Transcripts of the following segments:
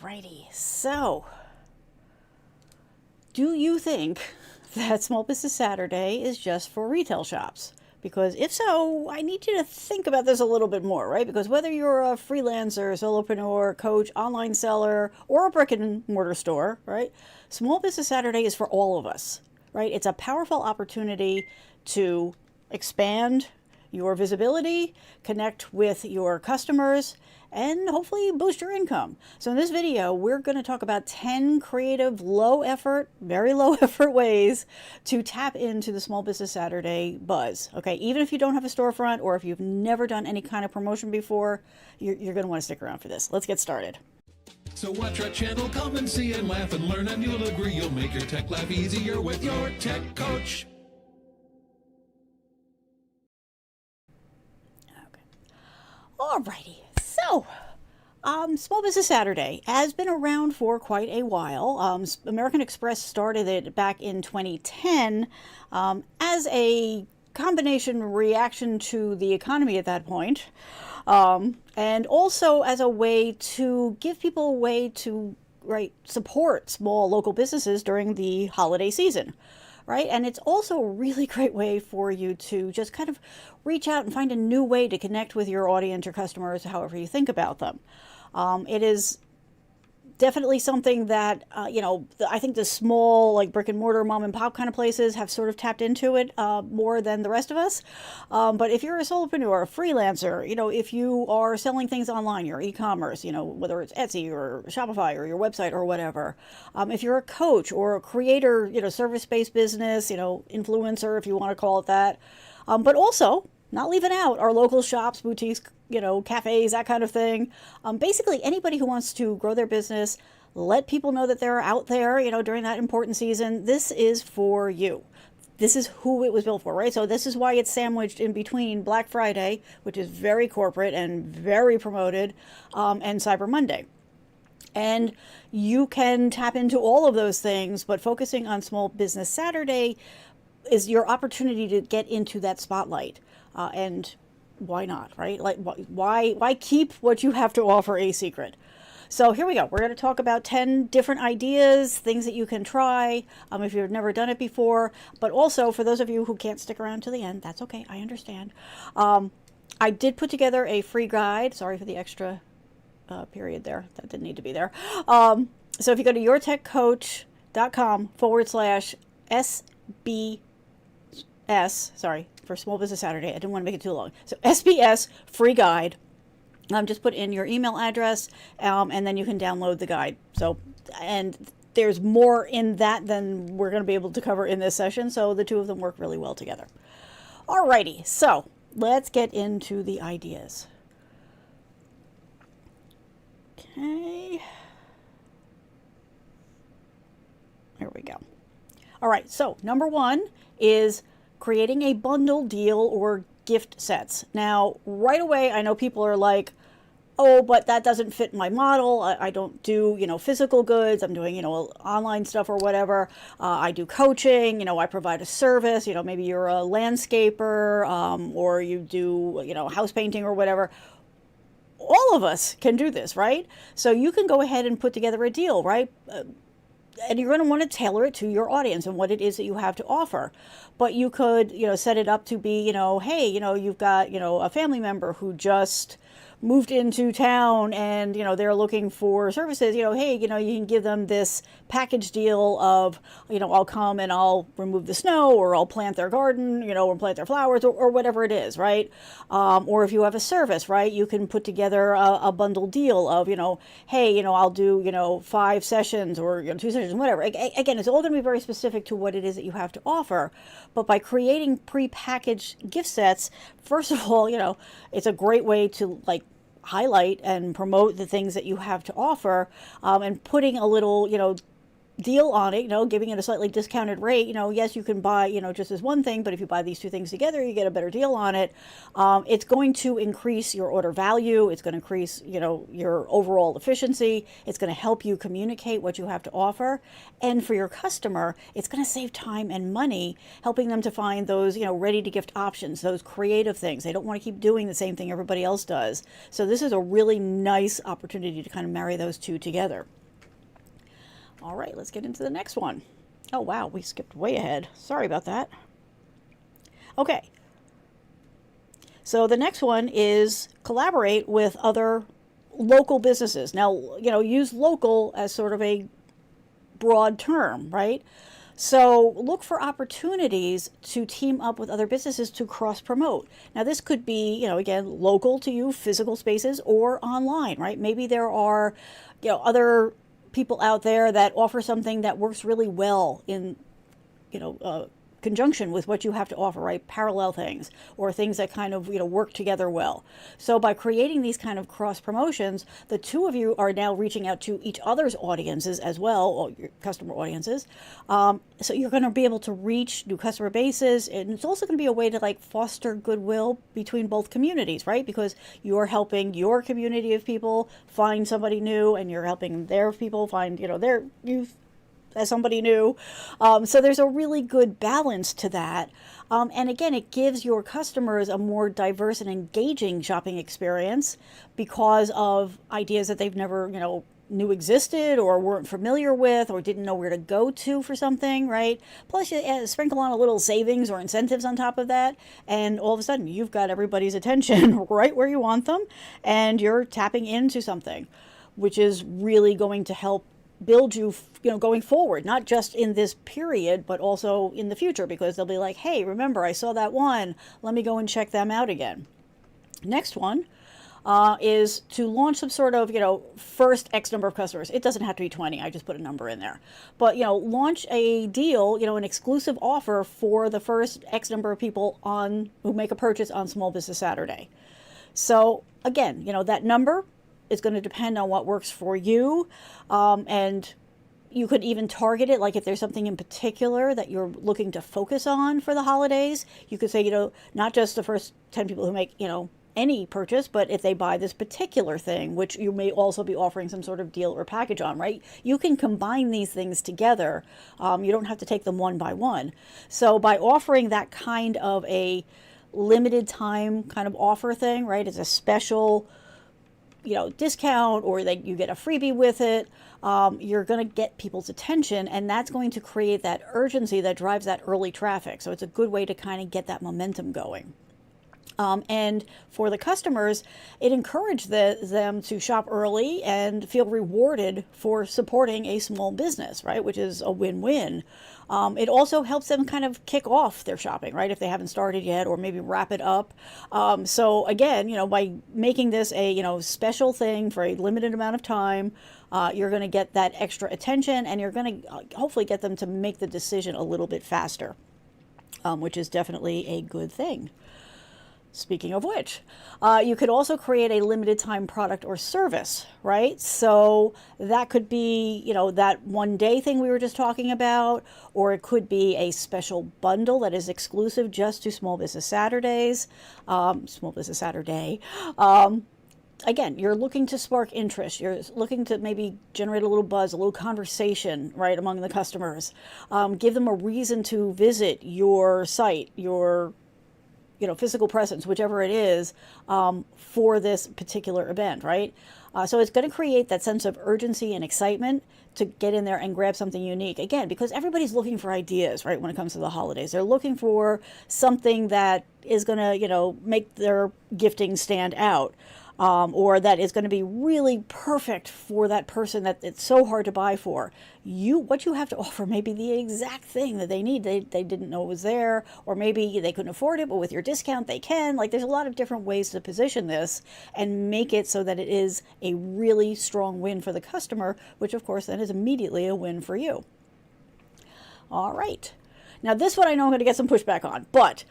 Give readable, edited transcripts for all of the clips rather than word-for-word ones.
Alrighty, so do you think that Small Business Saturday is just for retail shops? Because if so, I need you to think about this a little bit more, right? Because whether you're a freelancer, solopreneur, coach, online seller, or a brick and mortar store, right? Small Business Saturday is for all of us, right? It's a powerful opportunity to expand your visibility, connect with your customers, and hopefully boost your income. So in this video, we're going to talk about 10 creative, low effort, very low effort ways to tap into the Small Business Saturday buzz. Okay, even if you don't have a storefront or if you've never done any kind of promotion before, you're going to want to stick around for this. Let's get started. So watch our channel, come and see and laugh and learn, and you'll agree you'll make your tech life easier with your tech coach. Alrighty, so Small Business Saturday has been around for quite a while. American Express started it back in 2010 as a combination reaction to the economy at that point, and also as a way to give people a way to support small local businesses during the holiday season. Right? And it's also a really great way for you to just kind of reach out and find a new way to connect with your audience, your customers, however you think about them. It is definitely something that, I think the small, like brick and mortar mom and pop kind of places have sort of tapped into it more than the rest of us. But if you're a solopreneur, a freelancer, if you are selling things online, your e-commerce, whether it's Etsy or Shopify or your website or whatever, if you're a coach or a creator, service-based business, influencer, if you want to call it that, but also not leaving out our local shops, boutiques, cafes, that kind of thing. Basically, anybody who wants to grow their business, let people know that they're out there, during that important season. This is for you. This is who it was built for, right? So this is why it's sandwiched in between Black Friday, which is very corporate and very promoted, and Cyber Monday. And you can tap into all of those things, but focusing on Small Business Saturday is your opportunity to get into that spotlight. And why not, right? Like, why keep what you have to offer a secret? So here we go. We're going to talk about 10 different ideas, things that you can try if you've never done it before. But also, for those of you who can't stick around to the end, that's okay. I understand. I did put together a free guide. Sorry for the extra period there. That didn't need to be there. So if you go to yourtechcoach.com/SBS, sorry, for Small Business Saturday. I didn't want to make it too long. So SBS free guide. Just put in your email address, and then you can download the guide. So, and there's more in that than we're going to be able to cover in this session. So the two of them work really well together. Alrighty, so let's get into the ideas. Okay. There we go. All right, so number one is creating a bundle deal or gift sets. Now, right away, I know people are like, oh, but that doesn't fit my model. I don't do, physical goods. I'm doing, online stuff or whatever. I do coaching, I provide a service, maybe you're a landscaper, or you do, house painting or whatever. All of us can do this, right? So you can go ahead and put together a deal, right? And you're going to want to tailor it to your audience and what it is that you have to offer. But you could, set it up to be, hey, you've got, a family member who just moved into town and, they're looking for services, hey, you can give them this package deal of, I'll come and I'll remove the snow, or I'll plant their garden, or plant their flowers, or whatever it is, right? Or if you have a service, right, you can put together a bundle deal of, hey, I'll do, 5 sessions or 2 sessions, whatever. Again, it's all going to be very specific to what it is that you have to offer. But by creating pre-packaged gift sets, first of all, it's a great way to highlight and promote the things that you have to offer, and putting a little, deal on it, giving it a slightly discounted rate. Yes, you can buy, just as one thing, but if you buy these two things together, you get a better deal on it. It's going to increase your order value. It's going to increase, your overall efficiency. It's going to help you communicate what you have to offer. And for your customer, it's going to save time and money, helping them to find those, ready to gift options, those creative things. They don't want to keep doing the same thing everybody else does. So this is a really nice opportunity to kind of marry those two together. All right, let's get into the next one. Oh, wow, we skipped way ahead. Sorry about that. Okay. So the next one is collaborate with other local businesses. Now, use local as sort of a broad term, right? So look for opportunities to team up with other businesses to cross-promote. Now, this could be, again, local to you, physical spaces, or online, right? Maybe there are, other people out there that offer something that works really well in, conjunction with what you have to offer, right? Parallel things or things that kind of, work together well. So by creating these kind of cross promotions, the two of you are now reaching out to each other's audiences as well, or your customer audiences. So you're going to be able to reach new customer bases. And it's also going to be a way to foster goodwill between both communities, right? Because you're helping your community of people find somebody new, and you're helping their people find, their youth as somebody new. So there's a really good balance to that. And again, it gives your customers a more diverse and engaging shopping experience because of ideas that they've never, knew existed or weren't familiar with or didn't know where to go to for something, right? Plus, you sprinkle on a little savings or incentives on top of that, and all of a sudden, you've got everybody's attention right where you want them, and you're tapping into something, which is really going to help build you, going forward, not just in this period, but also in the future, because they'll be like, hey, remember, I saw that one. Let me go and check them out again. Next one is to launch some sort of, first X number of customers. It doesn't have to be 20. I just put a number in there. But, launch a deal, an exclusive offer for the first X number of people who make a purchase on Small Business Saturday. So again, that number is going to depend on what works for you. And you could even target it, like if there's something in particular that you're looking to focus on for the holidays, you could say, not just the first 10 people who make, any purchase, but if they buy this particular thing, which you may also be offering some sort of deal or package on, right? You can combine these things together. You don't have to take them one by one. So by offering that kind of a limited time kind of offer thing, right? It's a special discount, or that you get a freebie with it, you're going to get people's attention, and that's going to create that urgency that drives that early traffic. So it's a good way to kind of get that momentum going. And for the customers, it encouraged them to shop early and feel rewarded for supporting a small business, right? Which is a win-win. It also helps them kind of kick off their shopping, right? If they haven't started yet, or maybe wrap it up. So again, by making this a, special thing for a limited amount of time, you're going to get that extra attention, and you're going to hopefully get them to make the decision a little bit faster, which is definitely a good thing. Speaking of which, you could also create a limited time product or service, right? So that could be, that one day thing we were just talking about, or it could be a special bundle that is exclusive just to Small Business Saturdays, Small Business Saturday. Again, you're looking to spark interest. You're looking to maybe generate a little buzz, a little conversation, right, among the customers. Give them a reason to visit your site, your physical presence, whichever it is, for this particular event, right? So it's going to create that sense of urgency and excitement to get in there and grab something unique. Again, because everybody's looking for ideas, right, when it comes to the holidays. They're looking for something that is going to, make their gifting stand out. Or that is going to be really perfect for that person that it's so hard to buy for. What you have to offer may be the exact thing that they need. They didn't know it was there, or maybe they couldn't afford it, but with your discount they can. There's a lot of different ways to position this and make it so that it is a really strong win for the customer, which of course then is immediately a win for you. All right. Now this one I know I'm going to get some pushback on, but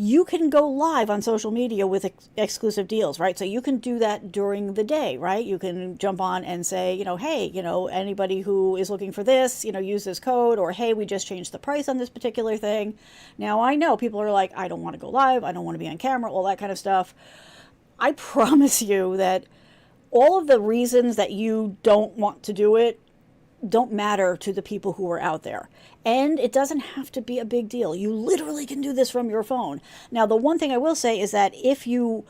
you can go live on social media with exclusive deals, right? So you can do that during the day, right? You can jump on and say, hey, anybody who is looking for this, use this code, or hey, we just changed the price on this particular thing. Now, I know people are like, I don't want to go live, I don't want to be on camera, all that kind of stuff. I promise you that all of the reasons that you don't want to do it don't matter to the people who are out there. And it doesn't have to be a big deal. You literally can do this from your phone. Now, the one thing I will say is that if you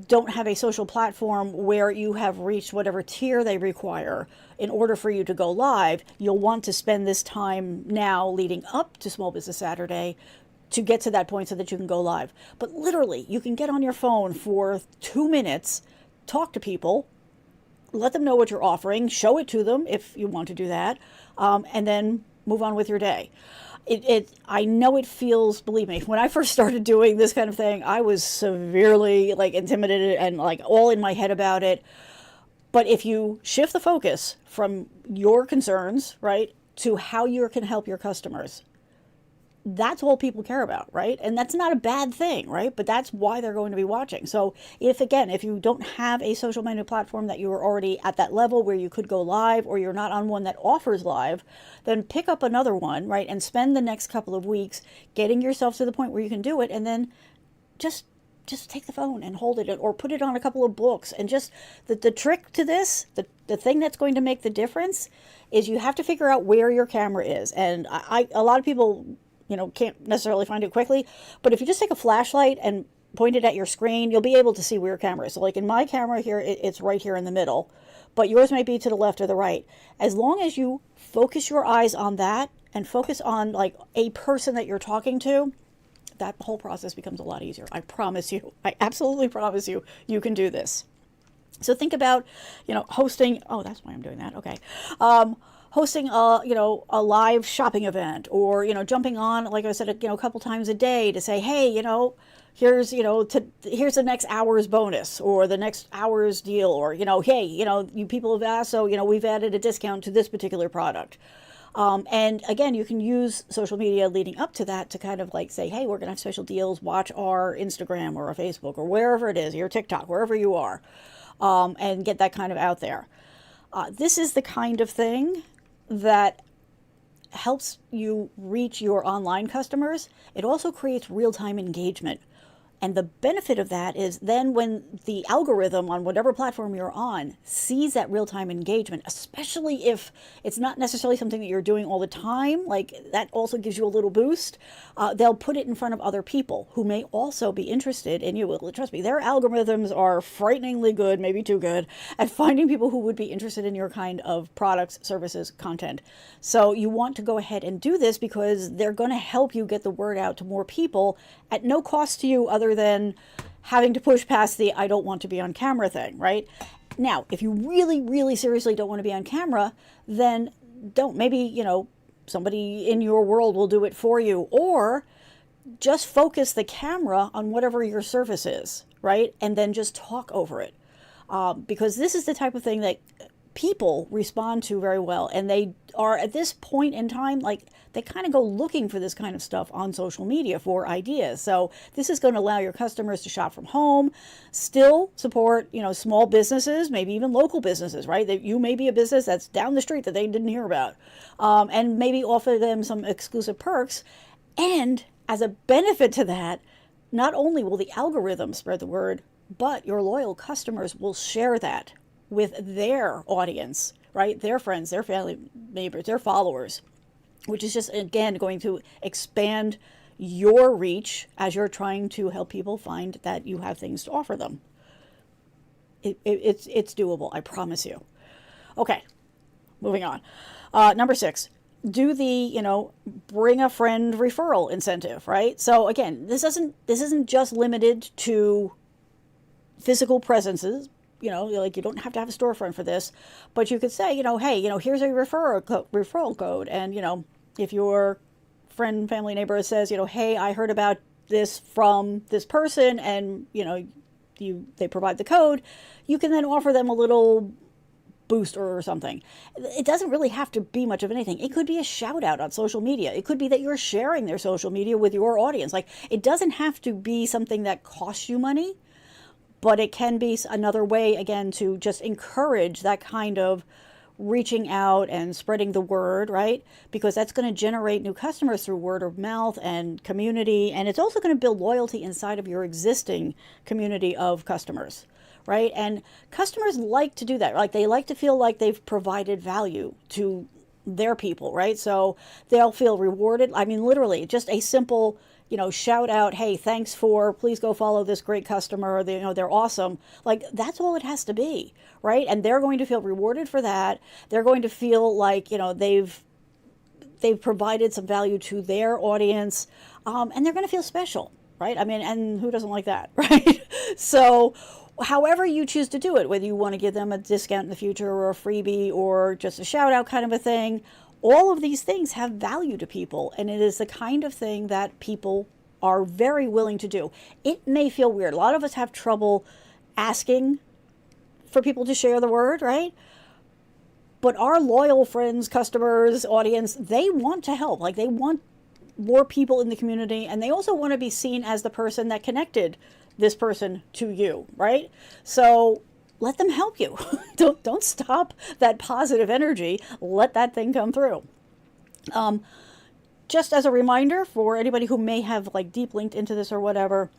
don't have a social platform where you have reached whatever tier they require in order for you to go live, you'll want to spend this time now leading up to Small Business Saturday to get to that point so that you can go live. But literally, you can get on your phone for 2 minutes, talk to people, let them know what you're offering, show it to them if you want to do that, and then move on with your day. I know it feels, believe me, when I first started doing this kind of thing, I was severely intimidated and all in my head about it. But if you shift the focus from your concerns, right, to how you can help your customers, that's all people care about, right? And that's not a bad thing, right? But that's why they're going to be watching. So if you don't have a social media platform that you are already at that level where you could go live, or you're not on one that offers live, then pick up another one, right? And spend the next couple of weeks getting yourself to the point where you can do it. And then just take the phone and hold it, or put it on a couple of books. And just the trick to this, the thing that's going to make the difference is you have to figure out where your camera is. And a lot of people can't necessarily find it quickly, but if you just take a flashlight and point it at your screen, you'll be able to see where your camera is. So in my camera here, it's right here in the middle, but yours might be to the left or the right. As long as you focus your eyes on that and focus on a person that you're talking to, that whole process becomes a lot easier. I promise you. I absolutely promise you, you can do this. So think about, hosting. Oh, that's why I'm doing that. Okay. Hosting a live shopping event, or jumping on, like I said, a couple times a day to say, hey, here's here's the next hour's bonus, or the next hour's deal, or hey, you people have asked, so we've added a discount to this particular product. And again, you can use social media leading up to that to kind of say, hey, we're gonna have special deals. Watch our Instagram or our Facebook or wherever it is, your TikTok, wherever you are, and get that kind of out there. This is the kind of thing that helps you reach your online customers. It also creates real-time engagement. And the benefit of that is then when the algorithm on whatever platform you're on sees that real-time engagement, especially if it's not necessarily something that you're doing all the time, that also gives you a little boost, they'll put it in front of other people who may also be interested in you. Well, trust me, their algorithms are frighteningly good, maybe too good, at finding people who would be interested in your kind of products, services, content. So you want to go ahead and do this because they're going to help you get the word out to more people at no cost to you other than having to push past the I don't want to be on camera thing, right? Now, if you really, really seriously don't want to be on camera, then don't. Maybe, somebody in your world will do it for you, or just focus the camera on whatever your service is, right? And then just talk over it. Because this is the type of thing that people respond to very well. And they are, at this point in time, they kind of go looking for this kind of stuff on social media for ideas. So this is going to allow your customers to shop from home, still support, small businesses, maybe even local businesses, right? That you may be a business that's down the street that they didn't hear about, and maybe offer them some exclusive perks. And as a benefit to that, not only will the algorithm spread the word, but your loyal customers will share that with their audience, right? Their friends, their family neighbors, their followers, which is just, again, going to expand your reach as you're trying to help people find that you have things to offer them. It's doable, I promise you. Okay, moving on. Number 6, do the, bring a friend referral incentive, right? So again, this isn't just limited to physical presences. You don't have to have a storefront for this, but you could say, hey, here's a referral code. And, if your friend, family, neighbor says, hey, I heard about this from this person, and, they provide the code, you can then offer them a little boost or something. It doesn't really have to be much of anything. It could be a shout out on social media. It could be that you're sharing their social media with your audience. Like, it doesn't have to be something that costs you money, but it can be another way, again, to just encourage that kind of reaching out and spreading the word, right? Because that's going to generate new customers through word of mouth and community. And it's also going to build loyalty inside of your existing community of customers, right? And customers like to do that. Like, they like to feel like they've provided value to their people, right? So they'll feel rewarded. I mean, literally, just a simple, shout out, hey, thanks please go follow this great customer. They're awesome. Like, that's all it has to be, right? And they're going to feel rewarded for that. They're going to feel like, they've provided some value to their audience, and they're going to feel special, right? I mean, and who doesn't like that, right? So however you choose to do it, whether you want to give them a discount in the future or a freebie or just a shout out kind of a thing, all of these things have value to people, and it is the kind of thing that people are very willing to do. It may feel weird. A lot of us have trouble asking for people to share the word, right? But our loyal friends, customers, audience, they want to help. Like, they want more people in the community, and they also want to be seen as the person that connected this person to you, right? So let them help you. Don't stop that positive energy. Let that thing come through. Just as a reminder for anybody who may have like deep linked into this or whatever,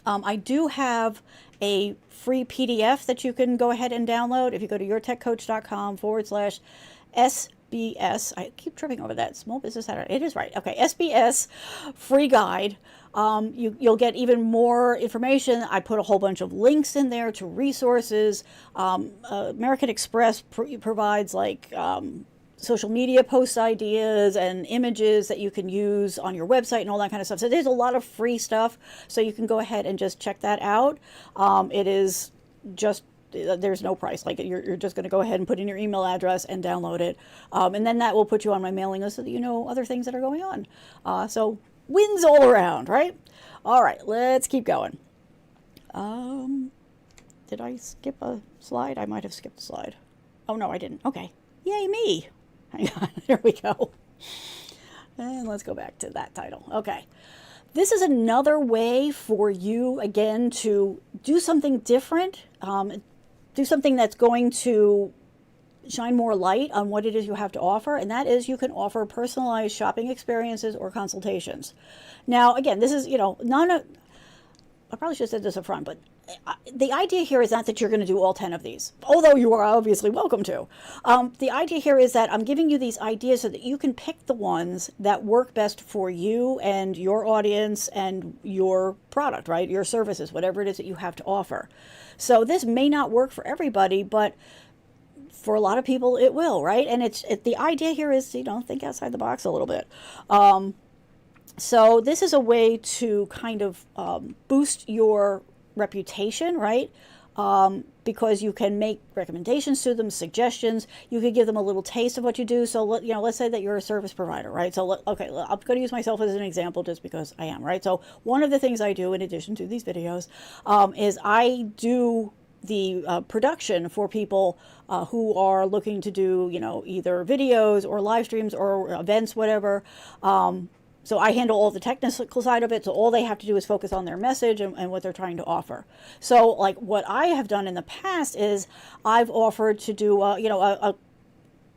I do have a free PDF that you can go ahead and download if you go to yourtechcoach.com/SBS. I keep tripping over that. Small Business Saturday. It is right. Okay. SBS free guide. You'll get even more information. I put a whole bunch of links in there to resources. American Express provides like social media post ideas and images that you can use on your website and all that kind of stuff. So there's a lot of free stuff. So you can go ahead and just check that out. It is just, there's no price. Like, you're just going to go ahead and put in your email address and download it. And then that will put you on my mailing list so that you know other things that are going on. So wins all around, right? All right, let's keep going. Did I skip a slide? I might have skipped a slide. Oh, no, I didn't. Okay. Yay, me. Hang on. There we go. And let's go back to that title. Okay. This is another way for you, again, to do something different, do something that's going to shine more light on what it is you have to offer, and that is you can offer personalized shopping experiences or consultations. Now, again, this is, I probably should have said this up front, but the idea here is not that you're going to do all 10 of these, although you are obviously welcome to. The idea here is that I'm giving you these ideas so that you can pick the ones that work best for you and your audience and your product, right? Your services, whatever it is that you have to offer. So this may not work for everybody, but for a lot of people it will, right? And the idea here is, think outside the box a little bit. So this is a way to kind of boost your reputation, right? Because you can make recommendations to them, suggestions. You could give them a little taste of what you do. So let's say that you're a service provider, right? So I'm going to use myself as an example just because I am, right? So one of the things I do in addition to these videos is I do the production for people who are looking to do, either videos or live streams or events, whatever. So I handle all the technical side of it. So all they have to do is focus on their message and what they're trying to offer. So like what I have done in the past is I've offered to do, a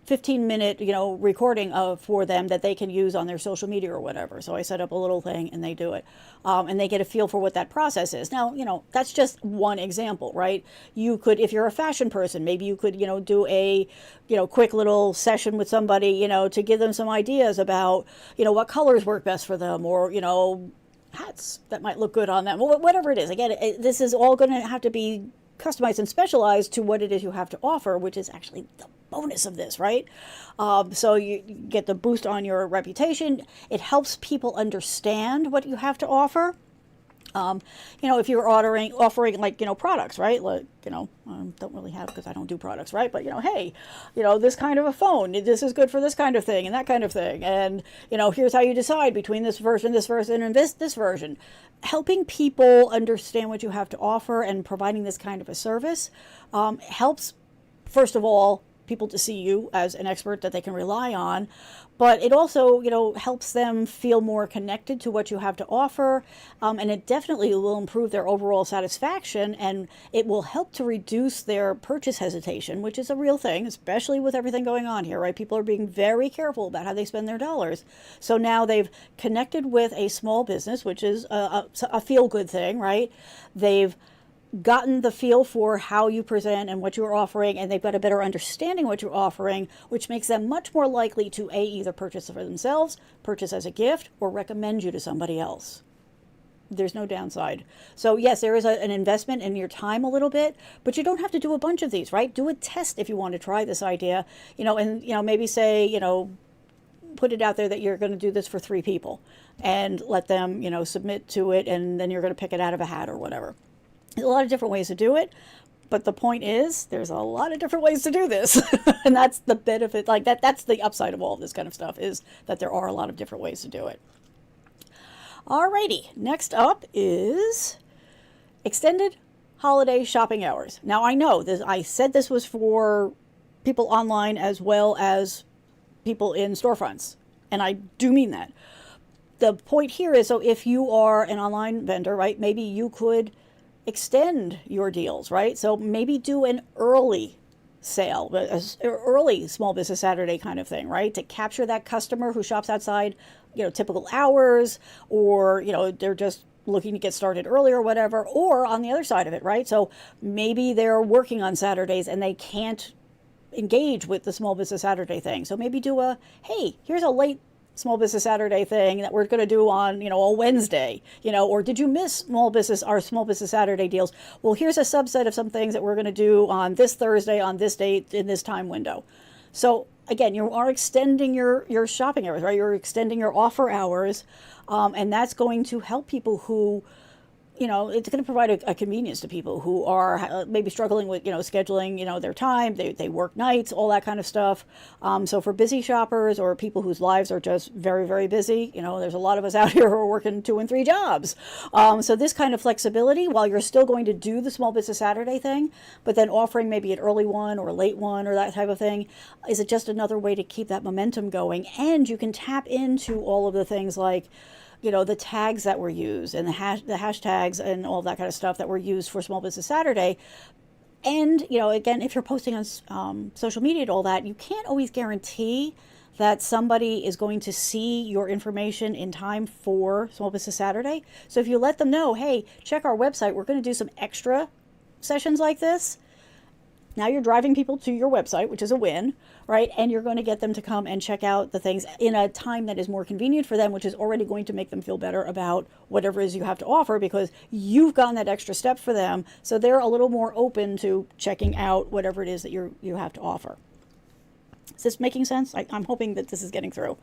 15-minute, recording for them that they can use on their social media or whatever. So I set up a little thing and they do it. And they get a feel for what that process is. Now, that's just one example, right? You could, if you're a fashion person, maybe you could, do a, quick little session with somebody, to give them some ideas about, what colors work best for them, or, hats that might look good on them, whatever it is. Again, this is all going to have to be customized and specialized to what it is you have to offer, which is actually the bonus of this, right? So you get the boost on your reputation. It helps people understand what you have to offer. If you're offering like, products, right? Like, don't really have, because I don't do products, right? But, hey, this kind of a phone, this is good for this kind of thing and that kind of thing. And, here's how you decide between this version, and this version. Helping people understand what you have to offer and providing this kind of a service helps, first of all, people to see you as an expert that they can rely on, but it also, helps them feel more connected to what you have to offer, and it definitely will improve their overall satisfaction, and it will help to reduce their purchase hesitation, which is a real thing, especially with everything going on here, right? People are being very careful about how they spend their dollars. So now they've connected with a small business, which is a feel-good thing, right? They've gotten the feel for how you present and what you're offering, and they've got a better understanding of what you're offering, which makes them much more likely to either purchase for themselves, purchase as a gift, or recommend you to somebody else. There's no downside. So yes, there is an investment in your time a little bit, but you don't have to do a bunch of these, right? Do a test if you want to try this idea, and maybe say, put it out there that you're going to do this for 3 people and let them, submit to it, and then you're going to pick it out of a hat or whatever. There's a lot of different ways to do it, but the point is there's a lot of different ways to do this. And that's the benefit, like that's the upside of all of this kind of stuff, is that there are a lot of different ways to do it. Alrighty, next up is extended holiday shopping hours. Now I know this, I said this was for people online as well as people in storefronts, and I do mean that. The point here is, so if you are an online vendor, right, maybe you could extend your deals, right? So maybe do an early sale, an early Small Business Saturday kind of thing, right? To capture that customer who shops outside, typical hours, or, they're just looking to get started early or whatever, or on the other side of it, right? So maybe they're working on Saturdays and they can't engage with the Small Business Saturday thing. So maybe do hey, here's a late Small Business Saturday thing that we're going to do on, a Wednesday, or did you miss our Small Business Saturday deals? Well, here's a subset of some things that we're going to do on this Thursday, on this date, in this time window. So again, you are extending your shopping hours, right? You're extending your offer hours, and that's going to help people who, it's going to provide a convenience to people who are maybe struggling with, scheduling, their time. They work nights, all that kind of stuff. So for busy shoppers or people whose lives are just very, very busy, there's a lot of us out here who are working 2 and 3 jobs. So this kind of flexibility, while you're still going to do the Small Business Saturday thing, but then offering maybe an early one or a late one or that type of thing, is it just another way to keep that momentum going? And you can tap into all of the things like, the tags that were used and the hashtags and all that kind of stuff that were used for Small Business Saturday. And, again, if you're posting on social media and all that, you can't always guarantee that somebody is going to see your information in time for Small Business Saturday. So if you let them know, hey, check our website, we're going to do some extra sessions like this. Now you're driving people to your website, which is a win, right? And you're going to get them to come and check out the things in a time that is more convenient for them, which is already going to make them feel better about whatever it is you have to offer, because you've gone that extra step for them. So they're a little more open to checking out whatever it is that you have to offer. Is this making sense? I'm hoping that this is getting through.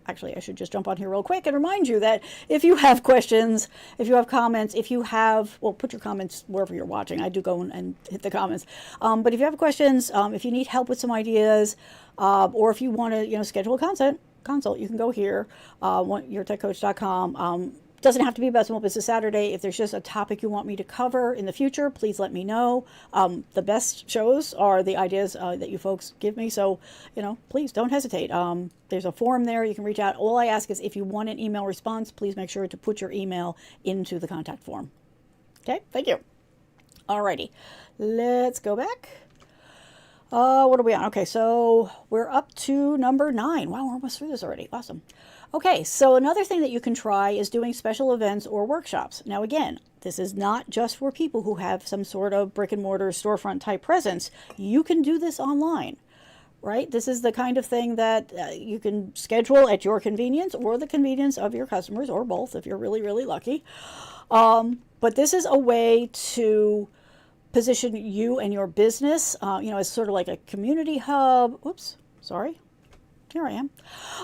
Actually, I should just jump on here real quick and remind you that if you have questions, if you have comments, put your comments wherever you're watching. I do go and hit the comments. But if you have questions, if you need help with some ideas, or if you want to, schedule a consult, you can go here, yourtechcoach.com. Doesn't have to be about Small Business Saturday. If there's just a topic you want me to cover in the future, please let me know. The best shows are the ideas that you folks give me. So, please don't hesitate. There's a form there. You can reach out. All I ask is if you want an email response, please make sure to put your email into the contact form. Okay, thank you. Alrighty, let's go back. What are we on? Okay, so we're up to number 9. Wow, we're almost through this already. Awesome. Okay, so another thing that you can try is doing special events or workshops. Now again, this is not just for people who have some sort of brick and mortar storefront type presence. You can do this online, right? This is the kind of thing that you can schedule at your convenience or the convenience of your customers, or both if you're really, really lucky. But this is a way to position you and your business, as sort of like a community hub. Oops, sorry. Here I am.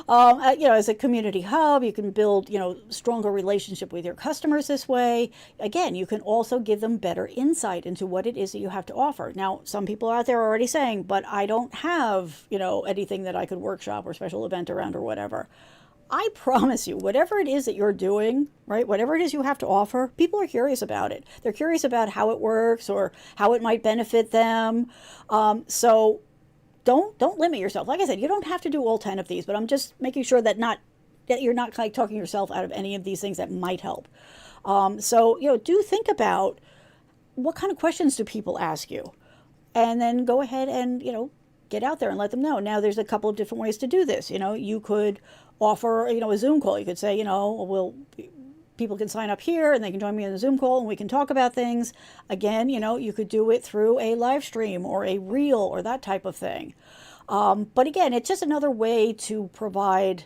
As a community hub, you can build, stronger relationship with your customers this way. Again, you can also give them better insight into what it is that you have to offer. Now, some people out there are already saying, but I don't have, anything that I could workshop or special event around or whatever. I promise you, whatever it is that you're doing, right, whatever it is you have to offer, people are curious about it. They're curious about how it works or how it might benefit them. So don't limit yourself. Like I said, you don't have to do all 10 of these, but I'm just making sure that you're not like talking yourself out of any of these things that might help. So do think about what kind of questions do people ask you, and then go ahead and get out there and let them know. Now, there's a couple of different ways to do this. You could offer a Zoom call. You could say people can sign up here and they can join me in a Zoom call and we can talk about things. Again, you could do it through a live stream or a reel or that type of thing. But again, it's just another way to provide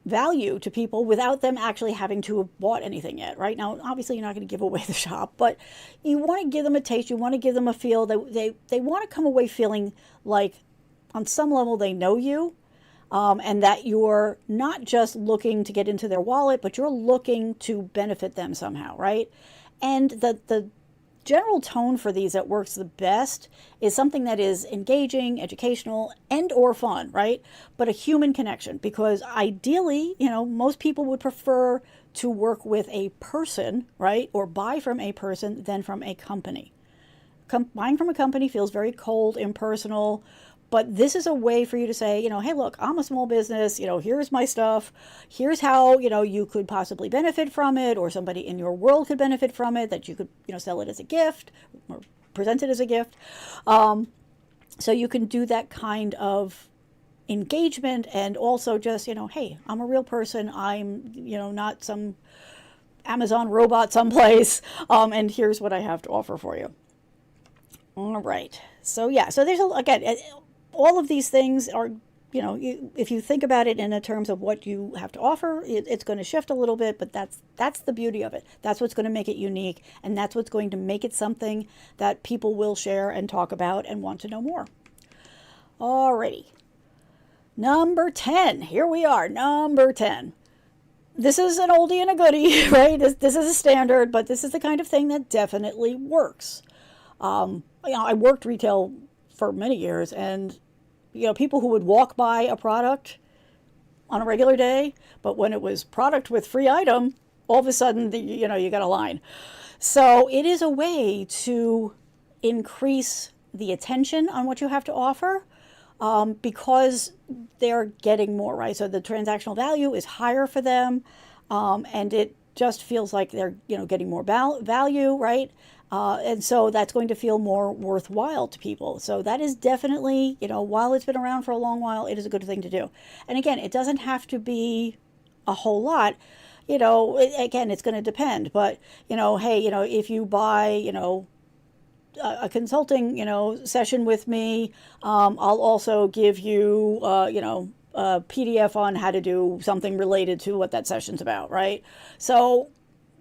value to people without them actually having to have bought anything yet. Right now, obviously, you're not going to give away the shop, but you want to give them a taste. You want to give them a feel that they want to come away feeling like on some level they know you. And that you're not just looking to get into their wallet, but you're looking to benefit them somehow, right? And the general tone for these that works the best is something that is engaging, educational, and or fun, right? But a human connection, because ideally, most people would prefer to work with a person, right? Or buy from a person than from a company. Buying from a company feels very cold, impersonal. But this is a way for you to say, hey, look, I'm a small business, here's my stuff. Here's how, you could possibly benefit from it, or somebody in your world could benefit from it, that you could, sell it as a gift or present it as a gift. So you can do that kind of engagement, and also just, hey, I'm a real person. I'm, not some Amazon robot someplace. And here's what I have to offer for you. All right. So there's again, all of these things are, if you think about it in the terms of what you have to offer, it's going to shift a little bit, but that's the beauty of it. That's what's going to make it unique, and that's what's going to make it something that people will share and talk about and want to know more. Alrighty. Number 10. Here we are, number 10. This is an oldie and a goodie, right? This is a standard, but this is the kind of thing that definitely works. I worked retail for many years, and people who would walk by a product on a regular day, but when it was product with free item, all of a sudden you got a line. So it is a way to increase the attention on what you have to offer, because they're getting more, right? So the transactional value is higher for them, and it just feels like they're getting more value, right? And so that's going to feel more worthwhile to people. So that is definitely, while it's been around for a long while, it is a good thing to do. And again, it doesn't have to be a whole lot. Again, it's going to depend. But, hey, if you buy, a consulting, session with me, I'll also give you, a PDF on how to do something related to what that session's about, right? So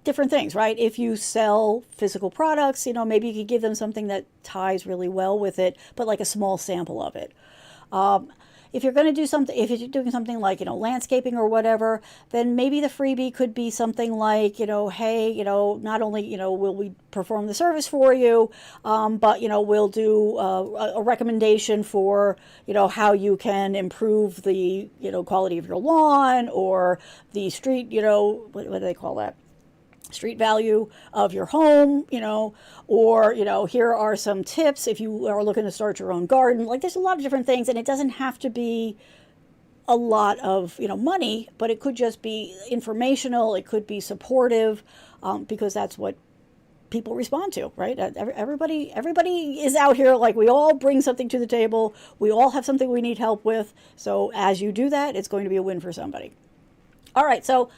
different things, right? If you sell physical products, maybe you could give them something that ties really well with it, but like a small sample of it. If you're going to do something, if you're doing something like, landscaping or whatever, then maybe the freebie could be something like, hey, not only, will we perform the service for you, but, we'll do a recommendation for, how you can improve the, quality of your lawn, or the street, what do they call that? Street value of your home, or, here are some tips if you are looking to start your own garden. Like, there's a lot of different things, and it doesn't have to be a lot of, money, but it could just be informational. It could be supportive, because that's what people respond to, right? Everybody is out here, like, we all bring something to the table. We all have something we need help with. So as you do that, it's going to be a win for somebody. All right. So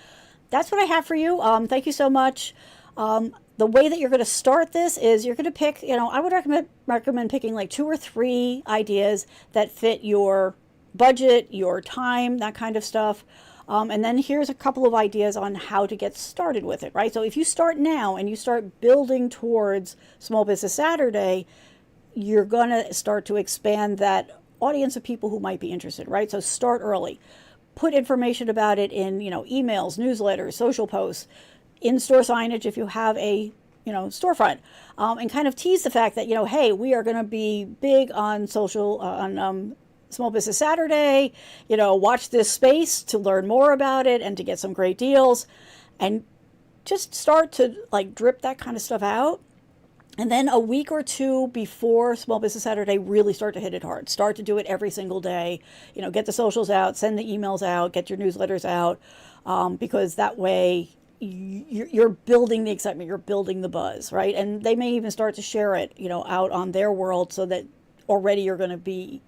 that's what I have for you. Thank you so much. The way that you're going to start this is you're going to pick, I would recommend picking like 2 or 3 ideas that fit your budget, your time, that kind of stuff. And then here's a couple of ideas on how to get started with it, right? So if you start now and you start building towards Small Business Saturday, you're going to start to expand that audience of people who might be interested, right? So start early. Put information about it in, emails, newsletters, social posts, in-store signage if you have a, storefront, and kind of tease the fact that, hey, we are going to be big on social, Small Business Saturday, watch this space to learn more about it and to get some great deals, and just start to like drip that kind of stuff out. And then a week or two before Small Business Saturday, really start to hit it hard. Start to do it every single day. Get the socials out, send the emails out, get your newsletters out, because that way you're building the excitement, you're building the buzz, right? And they may even start to share it, out on their world, so that already you're going to be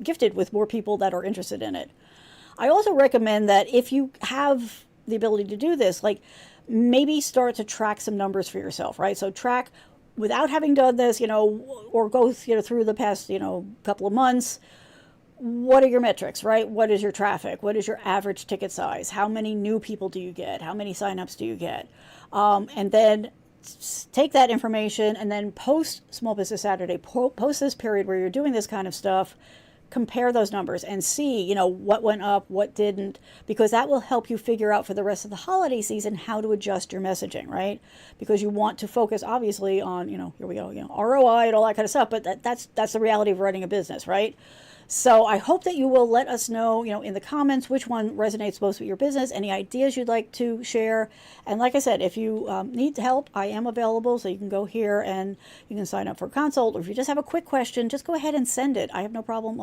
gifted with more people that are interested in it. I also recommend that if you have the ability to do this, like maybe start to track some numbers for yourself, right? So track, without having done this, or go through the past, couple of months, what are your metrics, right? What is your traffic? What is your average ticket size? How many new people do you get? How many signups do you get? And then take that information and then post Small Business Saturday, post this period where you're doing this kind of stuff, compare those numbers and see, what went up, what didn't, because that will help you figure out for the rest of the holiday season how to adjust your messaging, right? Because you want to focus obviously on, here we go, ROI and all that kind of stuff, but that's the reality of running a business, right? So I hope that you will let us know, in the comments, which one resonates most with your business, any ideas you'd like to share. And like I said, if you need help, I am available. So you can go here and you can sign up for a consult. Or if you just have a quick question, just go ahead and send it. I have no problem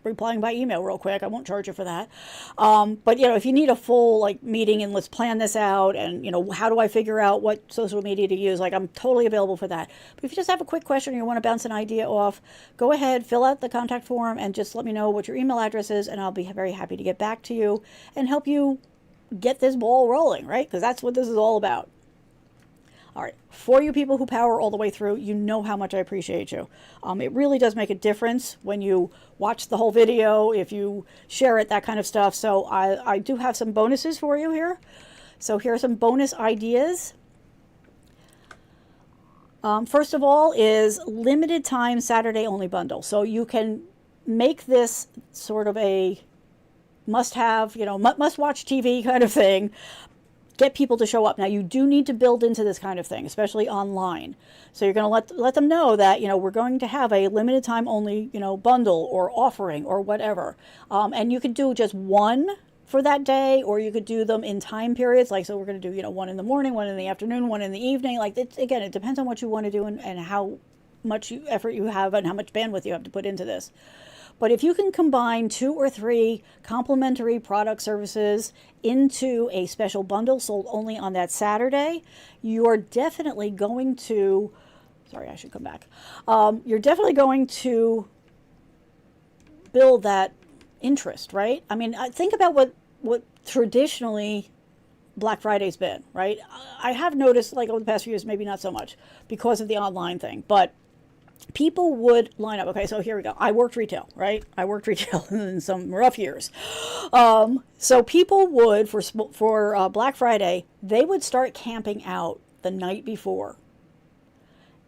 replying by email real quick. I won't charge you for that. But if you need a full meeting and let's plan this out and how do I figure out what social media to use, I'm totally available for that. But if you just have a quick question or you want to bounce an idea off, go ahead, fill out the contact form and just let me know what your email address is, and I'll be very happy to get back to you and help you get this ball rolling, right? Because that's what this is all about. All right, for you people who power all the way through, you know how much I appreciate you. It really does make a difference when you watch the whole video, if you share it, that kind of stuff. So I do have some bonuses for you here. So here are some bonus ideas. First of all is limited time Saturday only bundle. So you can make this sort of a must-have, must-watch TV kind of thing. Get people to show up. Now, you do need to build into this kind of thing, especially online. So you're going to let them know that, we're going to have a limited time only, bundle or offering or whatever. And you could do just one for that day, or you could do them in time periods. So we're going to do, one in the morning, one in the afternoon, one in the evening. Again, it depends on what you want to do and how much effort you have and how much bandwidth you have to put into this. But if you can combine 2 or 3 complementary product services into a special bundle sold only on that Saturday, you're definitely going to, you're definitely going to build that interest, right? I mean, think about what traditionally Black Friday's been, right? I have noticed over the past few years, maybe not so much because of the online thing, but people would line up. Okay, so here we go. I worked retail, right? I worked retail in some rough years. So people would, for Black Friday, they would start camping out the night before.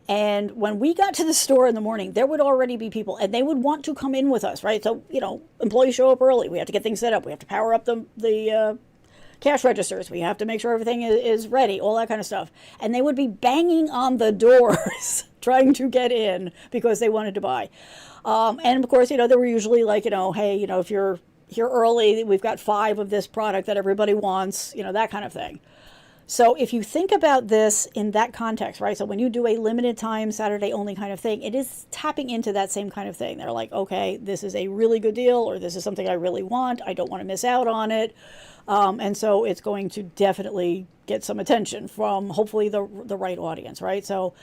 And when we got to the store in the morning, there would already be people, and they would want to come in with us, right? So, employees show up early. We have to get things set up. We have to power up the cash registers. We have to make sure everything is ready, all that kind of stuff. And they would be banging on the doors trying to get in because they wanted to buy. And of course, they were usually hey, if you're here early, we've got 5 of this product that everybody wants, that kind of thing. So if you think about this in that context, right? So when you do a limited time Saturday only kind of thing, it is tapping into that same kind of thing. They're like, okay, this is a really good deal, or this is something I really want. I don't want to miss out on it. And so it's going to definitely get some attention from hopefully the right audience, right? So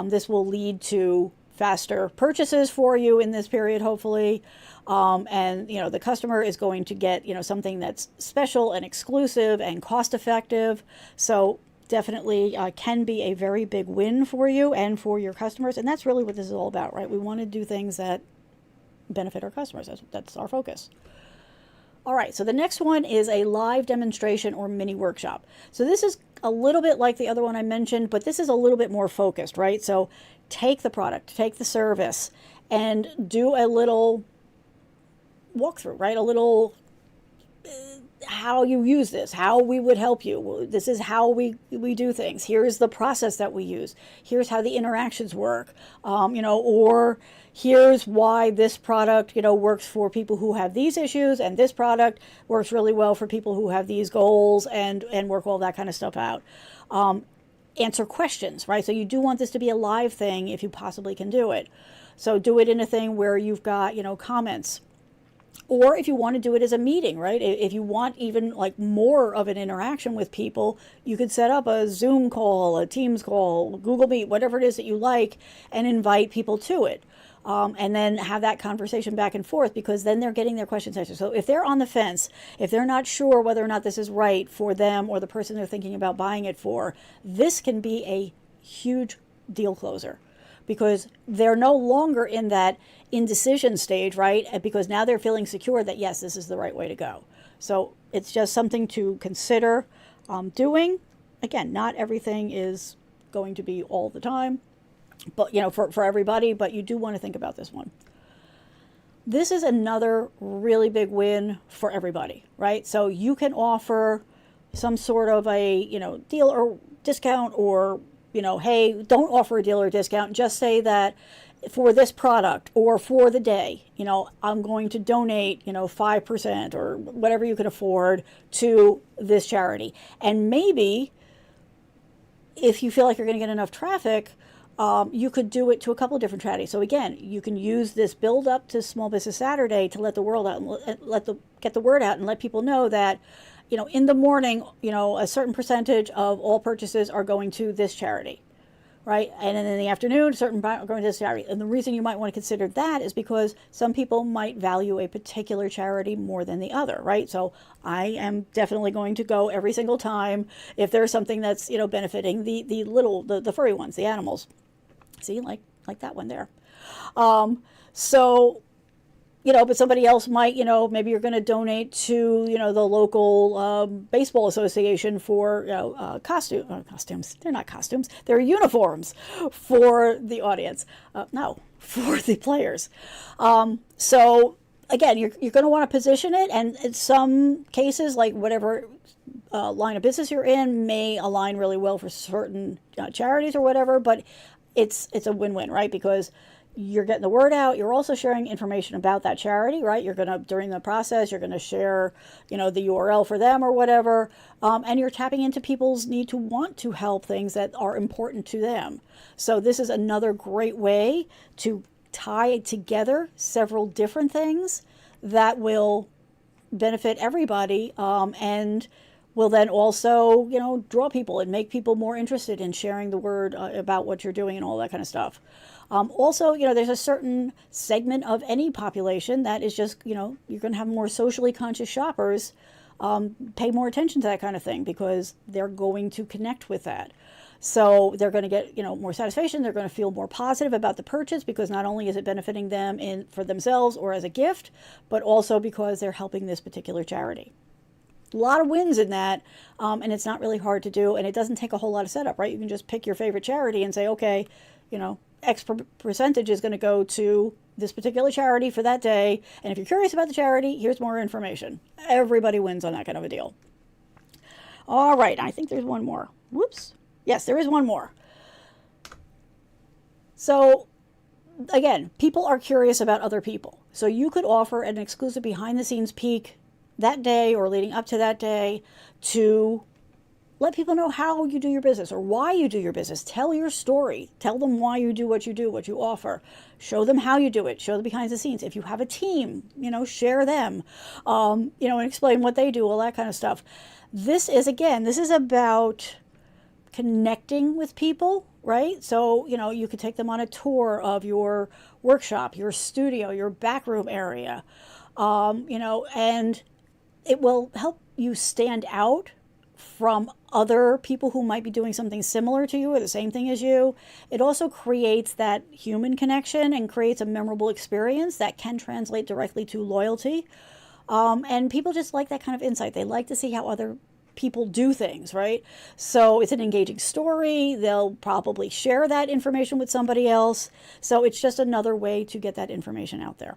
this will lead to faster purchases for you in this period, hopefully. And, the customer is going to get, something that's special and exclusive and cost effective. So definitely can be a very big win for you and for your customers. And that's really what this is all about, right? We want to do things that benefit our customers. That's our focus. All right, so the next one is a live demonstration or mini workshop. So this is a little bit like the other one I mentioned, but this is a little bit more focused, right? So take the product, take the service, and do a little walkthrough, right? A little how you use this, how we would help you. This is how we do things. Here's the process that we use. Here's how the interactions work, or here's why this product, works for people who have these issues, and this product works really well for people who have these goals, and work all that kind of stuff out. Answer questions, right? So you do want this to be a live thing if you possibly can do it. So do it in a thing where you've got, comments. Or if you want to do it as a meeting, right? If you want even like more of an interaction with people, you could set up a Zoom call, a Teams call, Google Meet, whatever it is that you like, and invite people to it. And then have that conversation back and forth, because then they're getting their questions answered. So if they're on the fence, if they're not sure whether or not this is right for them or the person they're thinking about buying it for, this can be a huge deal closer, because they're no longer in that indecision stage, right? Because now they're feeling secure that, yes, this is the right way to go. So it's just something to consider doing. Again, not everything is going to be all the time, but for everybody, but you do want to think about this one. This is another really big win for everybody, right? So you can offer some sort of a, deal or discount, or, hey, don't offer a deal or discount. Just say that for this product or for the day, I'm going to donate, 5% or whatever you can afford to this charity. And maybe if you feel like you're going to get enough traffic, you could do it to a couple of different charities. So again, you can use this build up to Small Business Saturday to let the world out and get the word out and let people know that, in the morning, a certain percentage of all purchases are going to this charity, right? And then in the afternoon, a certain are going to this charity. And the reason you might want to consider that is because some people might value a particular charity more than the other, right? So I am definitely going to go every single time if there's something that's, benefiting the furry ones, the animals. See, like that one there. But somebody else might, maybe you're going to donate to, the local baseball association for costumes. They're not costumes. They're uniforms for the audience. For the players. So again, you're going to want to position it, and in some cases, like whatever line of business you're in may align really well for certain charities or whatever, but it's a win-win, right? Because you're getting the word out. You're also sharing information about that charity, right? You're going to, during the process, you're going to share, the URL for them or whatever. And you're tapping into people's need to want to help things that are important to them. So this is another great way to tie together several different things that will benefit everybody, and will then also, draw people and make people more interested in sharing the word about what you're doing and all that kind of stuff. Also, there's a certain segment of any population that is just, you're going to have more socially conscious shoppers pay more attention to that kind of thing, because they're going to connect with that. So they're going to get, more satisfaction. They're going to feel more positive about the purchase, because not only is it benefiting them for themselves or as a gift, but also because they're helping this particular charity. A lot of wins in that, and it's not really hard to do, and it doesn't take a whole lot of setup, right? You can just pick your favorite charity and say, okay, X percentage is going to go to this particular charity for that day, and if you're curious about the charity, here's more information. Everybody wins on that kind of a deal. All right, I think there's one more. Whoops. Yes, there is one more. So again, people are curious about other people. So you could offer an exclusive behind-the-scenes peek that day or leading up to that day to let people know how you do your business or why you do your business. Tell your story. Tell them why you do, what you offer. Show them how you do it. Show the behind the scenes. If you have a team, share them, and explain what they do, all that kind of stuff. This is about connecting with people, right? So, you could take them on a tour of your workshop, your studio, your backroom area, and it will help you stand out from other people who might be doing something similar to you or the same thing as you. It also creates that human connection and creates a memorable experience that can translate directly to loyalty. And people just like that kind of insight. They like to see how other people do things, right? So it's an engaging story. They'll probably share that information with somebody else. So it's just another way to get that information out there.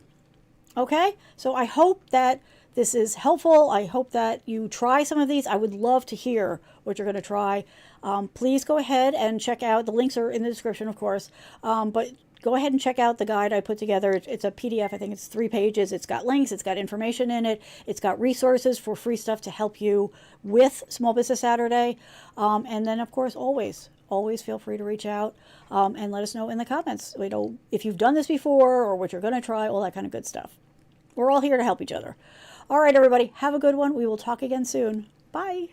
Okay? So I hope that this is helpful. I hope that you try some of these. I would love to hear what you're going to try. Please go ahead and check out, the links are in the description, of course, but go ahead and check out the guide I put together. It's a PDF. I think it's 3 pages. It's got links. It's got information in it. It's got resources for free stuff to help you with Small Business Saturday. And then, of course, always feel free to reach out and let us know in the comments, if you've done this before or what you're going to try, all that kind of good stuff. We're all here to help each other. All right, everybody, have a good one. We will talk again soon. Bye.